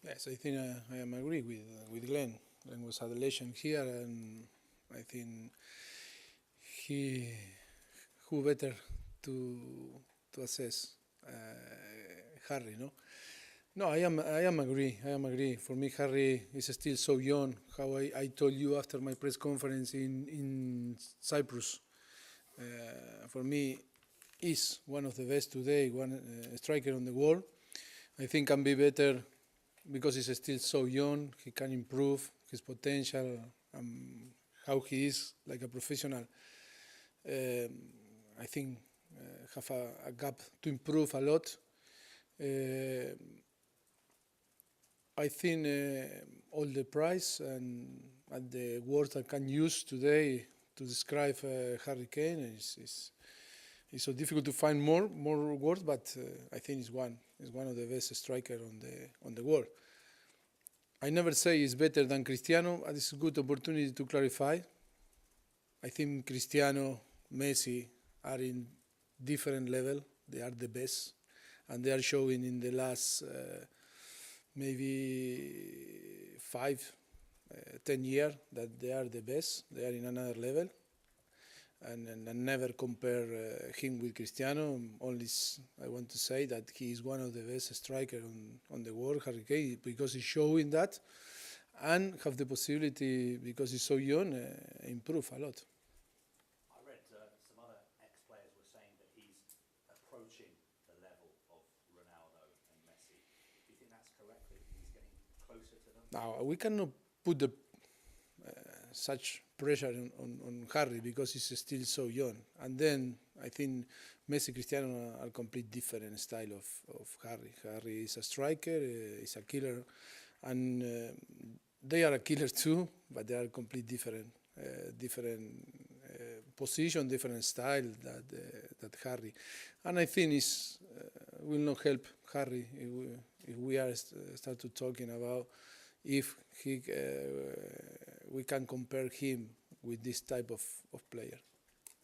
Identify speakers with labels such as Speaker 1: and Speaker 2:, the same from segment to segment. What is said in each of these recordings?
Speaker 1: Yes, I think I am agree with Glenn. Glenn was had a legend here, and I think he who better to assess Harry, no? No, I am agree. I am agree. For me, Harry is still so young. How I told you after my press conference in Cyprus, for me, is one of the best today, one striker on the world. I think can be better because he's still so young. He can improve his potential, how he is like a professional. I think have a gap to improve a lot. I think all the price and the words I can use today to describe Harry Kane is so difficult to find more words, but I think it's one of the best striker on the world. I never say it's better than Cristiano, but it's a good opportunity to clarify. I think Cristiano, Messi are in different level. They are the best, and they are showing in the last maybe 10 years that they are the best. They are in another level, and never compare him with Cristiano. Only I want to say that he is one of the best striker on the world, Harry Kane, because he's showing that, and have the possibility, because he's so young, improve a lot.
Speaker 2: I read some other ex-players were saying that he's approaching the level of Ronaldo and Messi. Do you think that's correct, that he's getting closer to them?
Speaker 1: Now, we cannot put such pressure on Harry because he's still so young. And then I think Messi, Cristiano are complete different style of Harry. Harry is a striker, is a killer, and they are a killer too, but they are complete different position, different style that Harry. And I think it will not help Harry if we are start to talking about if we can compare him with this type of player.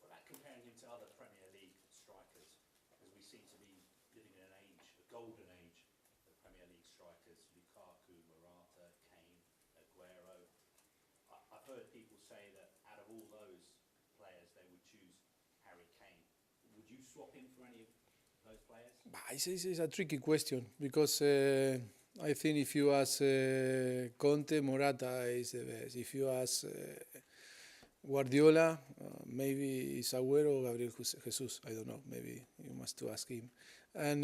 Speaker 2: What about comparing him to other Premier League strikers? Because we seem to be living in an age, a golden age, of Premier League strikers: Lukaku, Morata, Kane, Aguero. I've heard people say that out of all those players, they would choose Harry Kane. Would you swap him for any of those players?
Speaker 1: It's a tricky question because I think if you ask Conte, Morata is the best. If you ask Guardiola, maybe it's Agüero or Gabriel Jesus. I don't know. Maybe you must to ask him. And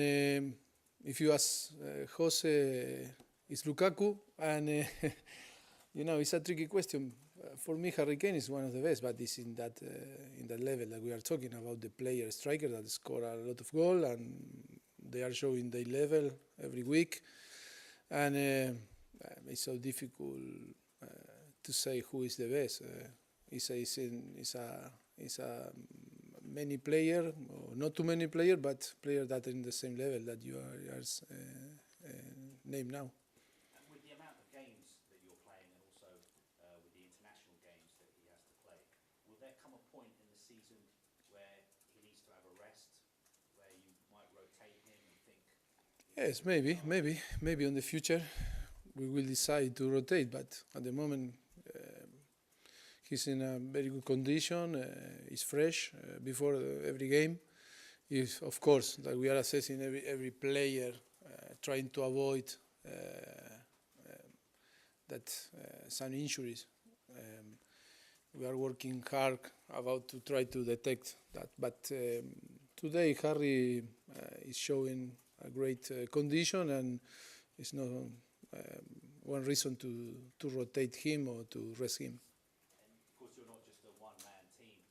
Speaker 1: if you ask Jose, it's Lukaku. And it's a tricky question. For me, Harry Kane is one of the best, but it's in that level that we are talking about, the player striker that score a lot of goals, and they are showing their level every week. And it's so difficult to say who is the best. It's a many player, or not too many player, but player that are in the same level that you are named now.
Speaker 2: And with the amount of games that you're playing, and also with the international games that he has to play, will there come a point in the season where he needs to have a rest, where you might rotate him and think?
Speaker 1: Yes, maybe in the future we will decide to rotate, but at the moment he's in a very good condition, he's fresh before every game. If, of course, that we are assessing every player, trying to avoid some injuries. We are working hard about to try to detect that, but today Harry is showing a great condition, and it's not one reason to rotate him or to rest him.
Speaker 2: And of course, you're not just a one-man team.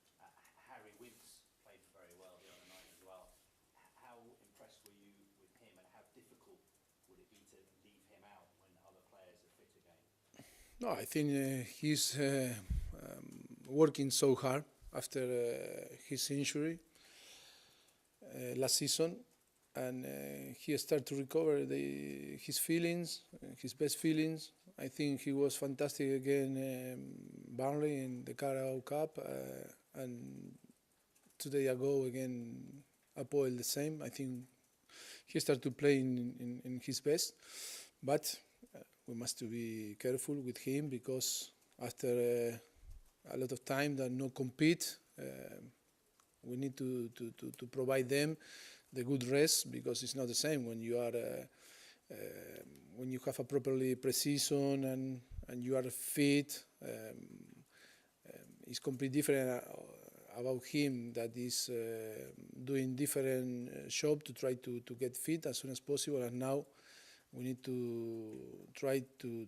Speaker 2: Harry Winks played very well the other night as well. How impressed were you with him, and how difficult would it be to leave him out when other players are fit again?
Speaker 1: No, I think he's working so hard after his injury last season, and he started to recover his feelings, his best feelings. I think he was fantastic again, Burnley in the Carabao Cup, and 2 days ago again, Apoel the same. I think he started to play in his best, but we must to be careful with him because after a lot of time that no compete, we need to provide them the good rest because it's not the same when you are when you have a properly pre-season and you are fit. It's completely different about him that is doing different job to try to get fit as soon as possible, and now we need to try to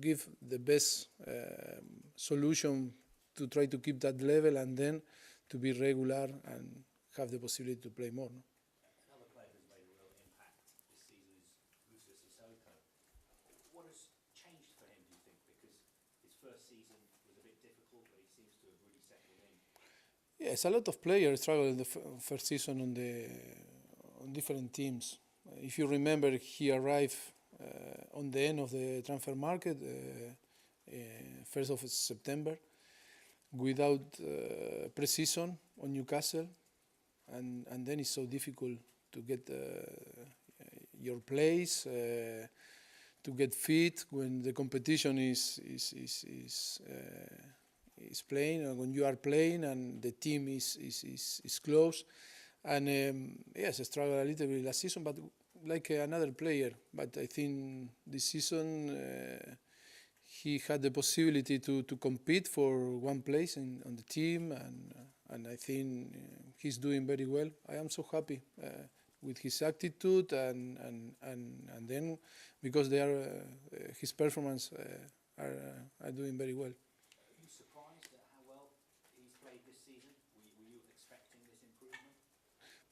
Speaker 1: give the best solution to try to keep that level and then to be regular and have the possibility to play more. No?
Speaker 2: Another player who's made a real impact this season is Mauricio Pochettino. What has changed for him, do you think? Because his first season was a bit difficult, but he seems to have really settled in.
Speaker 1: Yes, a lot of players struggled in the first season on different teams. If you remember, he arrived on the end of the transfer market, 1st of September, without pre-season on Newcastle, and then it's so difficult to get your place, to get fit when the competition is playing, or when you are playing and the team is close. And yes, I struggled a little bit last season, but like another player. But I think this season he had the possibility to compete for one place on the team, and I think he's doing very well. I am so happy with his attitude, and then because they are his performance are doing very well.
Speaker 2: Are you surprised at how well he's played this season? Were you expecting this improvement?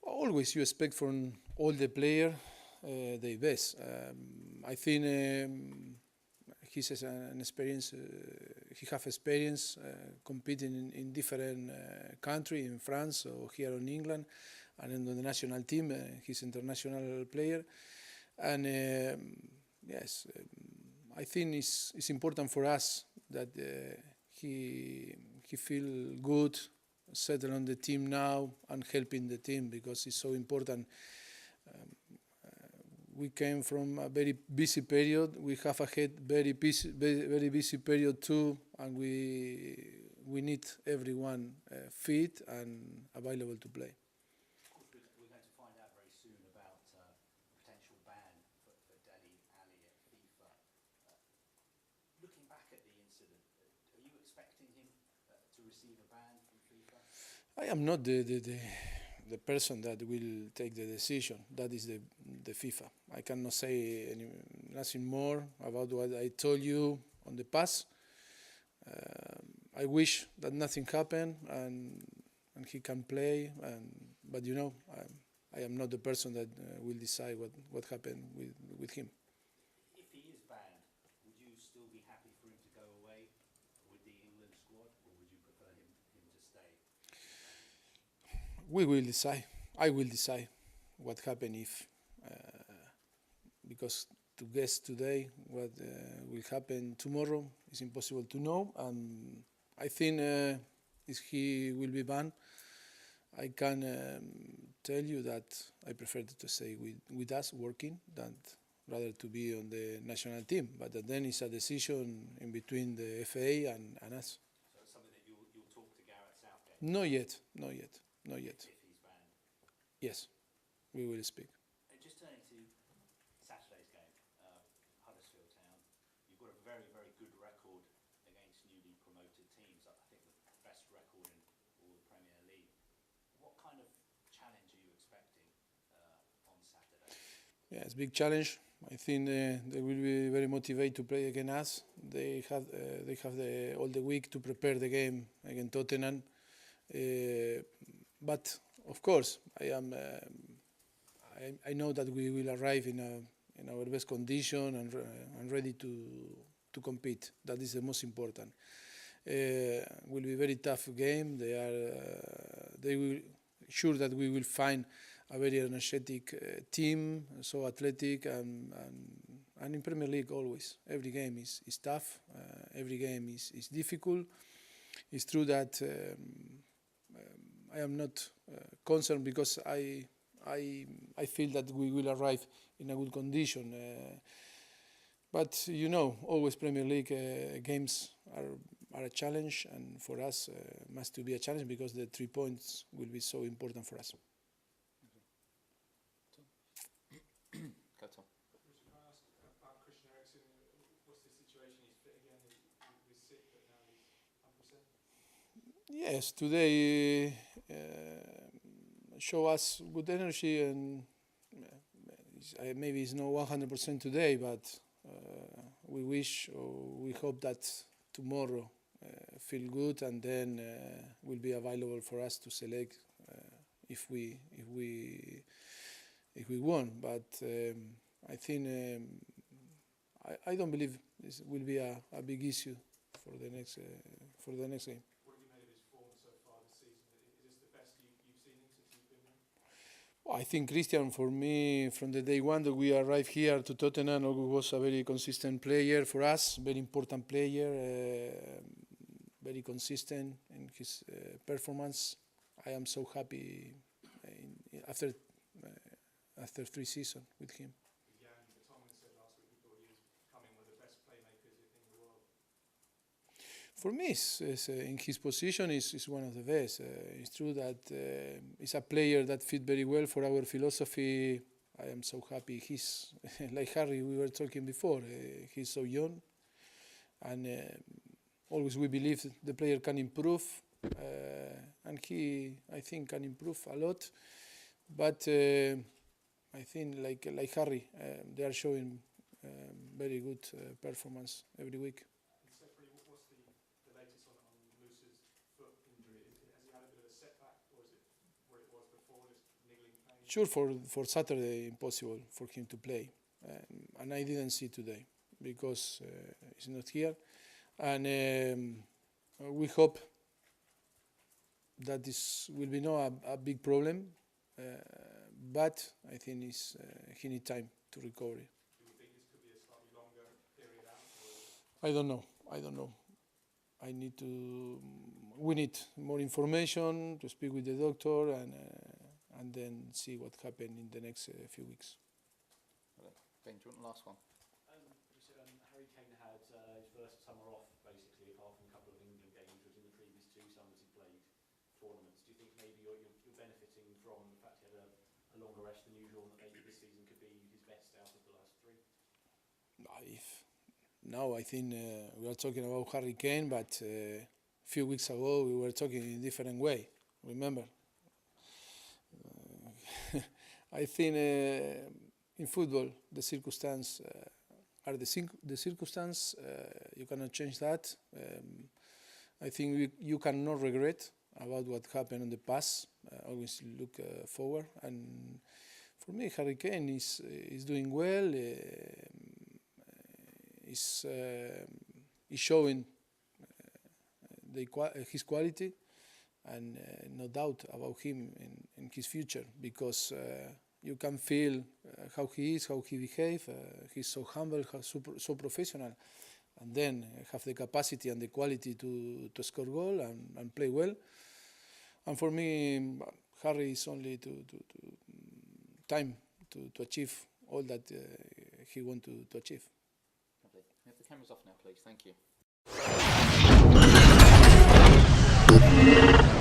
Speaker 1: Always you expect from all the players the best. I think he has an experience. He have experience competing in different countries, in France or here in England, and in the national team. He's international player, and yes, I think it's important for us that he feel good, settle on the team now, and helping the team because it's so important. We came from a very busy period. We have ahead very busy period too, and we need everyone fit and available to play.
Speaker 2: Of course, we're going to find out very soon about a potential ban for Dele Alli at FIFA. Looking back at the incident, are you expecting him to receive a ban from FIFA?
Speaker 1: I am not the person that will take the decision. That is the FIFA. I cannot say nothing more about what I told you on the past. I wish that nothing happened and he can play. But you know, I am not the person that will decide what happened with him.
Speaker 2: If he is banned, would you still be happy for him to go away with the England squad, or would you prefer him to stay?
Speaker 1: We will decide. I will decide what happened if, because to guess today what will happen tomorrow is impossible to know. And I think if he will be banned, I can tell you that I prefer to stay with us working than rather to be on the national team. But then it's a decision in between the FA and us.
Speaker 2: So it's something that you'll talk to Gareth Southgate?
Speaker 1: Not yet.
Speaker 2: If he's banned?
Speaker 1: Yes, we will speak.
Speaker 2: Just turning to Saturday's game, Huddersfield Town, you've got a very, very good record against newly promoted teams. I think the best record in all the Premier League. What kind of challenge are you expecting on Saturday?
Speaker 1: Yeah, it's a big challenge. I think they will be very motivated to play against us. They have all the week to prepare the game against Tottenham. But of course, I know that we will arrive in our best condition and ready to to compete. That is the most important. Will be a very tough game. They will sure that we will find a very energetic team, so athletic, and in Premier League always every game is tough. Every game is difficult. It's true that I am not concerned because I feel that we will arrive in a good condition. But always Premier League games are a challenge, and for us must to be a challenge because the 3 points will be so important for us.
Speaker 3: Go, Tom.
Speaker 4: Can I ask about Christian Eriksen? What's the situation? He's fit again. He was sick, but now he's 100%.
Speaker 1: Yes, today show us good energy, and maybe it's not 100% today, but we wish or we hope that tomorrow feel good, and then will be available for us to select if we won. But I think I don't believe this will be a big issue for the next game.
Speaker 4: What have you made of his form so far this season? Is this the best you've seen him since he's been there?
Speaker 1: Well, I think Christian, for me, from the day one that we arrived here to Tottenham, was a very consistent player for us, very important player, very consistent in his performance. I am so happy after 3 seasons with him.
Speaker 4: Tom said last week he thought he was coming one of the best playmakers in the world.
Speaker 1: For me, in his position, is one of the best. It's true that he's a player that fit very well for our philosophy. I am so happy. He's like Harry, we were talking before. He's so young, and always we believe the player can improve, and he, I think, can improve a lot. But I think, like Harry, they are showing very good performance every week.
Speaker 4: Separately, what's the latest on Musa's foot injury? Has he had a bit of a setback, or is it where it was before, just niggling pain?
Speaker 1: Sure, for Saturday, impossible for him to play, and I didn't see today because he's not here, and we hope that this will be not a big problem, but I think he needs time to recover.
Speaker 4: Do you think this could be a slightly longer period out?
Speaker 1: I don't know. We need more information to speak with the doctor, and then see what happens in the next few weeks.
Speaker 3: Ben, do you want the last one?
Speaker 2: Harry Kane had his first summer off, basically, apart from a couple of England games, which in the previous 2 summers he played tournaments. Do you think maybe you're benefiting from the fact he had a longer rest than usual, and that maybe this season could be his best out of the last 3?
Speaker 1: Now I think we are talking about Harry Kane, but a few weeks ago we were talking in a different way. Remember? I think in football the circumstances are the circumstance. You cannot change that. I think you cannot regret about what happened in the past. Always look forward. And for me, Harry Kane is doing well. Is showing his quality, and no doubt about him in his future, because you can feel how he is, how he behaves. He's so humble, so professional, and then have the capacity and the quality to score goal and play well. And for me, Harry is only to time to achieve all that he wants to achieve.
Speaker 3: Lovely. We have the cameras off now, please. Thank you.